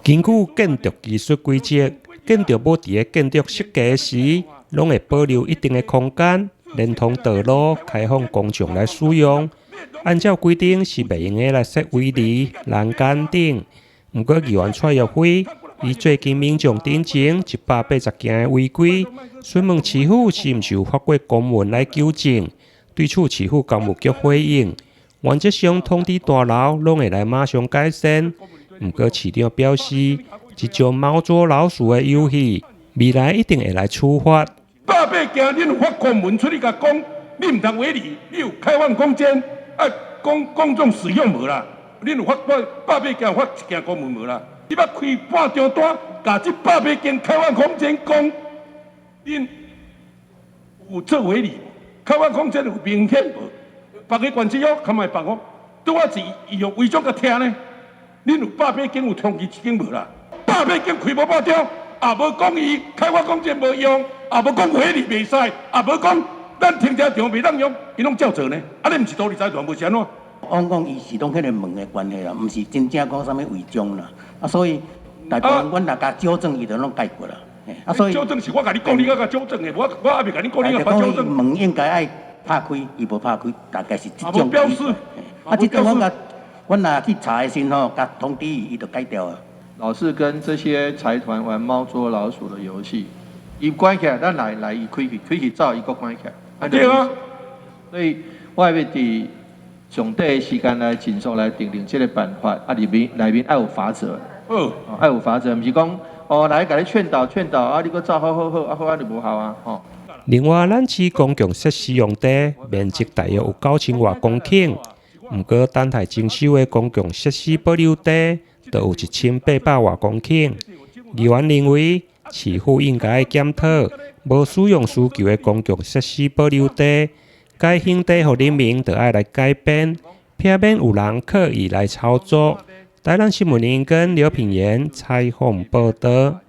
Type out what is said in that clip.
根据建筑技术规则，建筑物伫建筑设计时，拢会保留一定的空间，连同道路开放公众来使用。按照规定是袂用来设围篱、栏杆等。不过，议员蔡玉辉以最近民众顶前180件的违规，询问市府是毋是有发过公文来纠正。对此，市府工务局回应，原则上通知大楼拢会来马上改善。不过，市长表示，这种猫捉老鼠的游戏，未来一定会来处罚。180件，恁有发公文出去甲讲，你唔通违例，你有开放空间，公众使用无啦？恁有发180件发一件公文无啦？你捌开半张单，甲这180件开放空间讲，恁有做违例？开放空间有明显无？别个管制哦，看卖别个，对我是伊用违章甲听呢？恁有180件有通知一件无啦？180件开无半张，也无讲伊开放空间无用，也无讲违例袂使，也无讲咱停车场袂当用，伊拢照做呢？你毋是道理财团无是安怎？我讲伊是拢迄个问的关系啦，毋是真正讲啥物违章啦。所以大部分阮若甲纠正，伊就拢解决啦。所以纠正是我甲你讲，你甲纠正的，我还袂甲你讲，你甲纠正。门应该爱拍开，伊无拍开，大概是这种。标示。这种阮若去查的时候，甲通知伊，伊就改掉了。老是跟这些财团玩猫捉老鼠的游戏，伊关起来，咱来伊开去走，伊搁关起来。对啊。所以我要伫上短的时间来尽速来订定这个办法，里面要有法则。要有法则，毋是讲来甲你劝导，你搁走好，安尼无效啊。另外，咱市公共设施用地面积大约有9000多公顷，不过等待征收的公共设施保留地就有1800多公顷。议员认为，市府应该检讨无使用需求的公共设施保留地，该乡地互人民就爱来改变，避免有人刻意来操作。台南新闻联跟刘品言采访报道。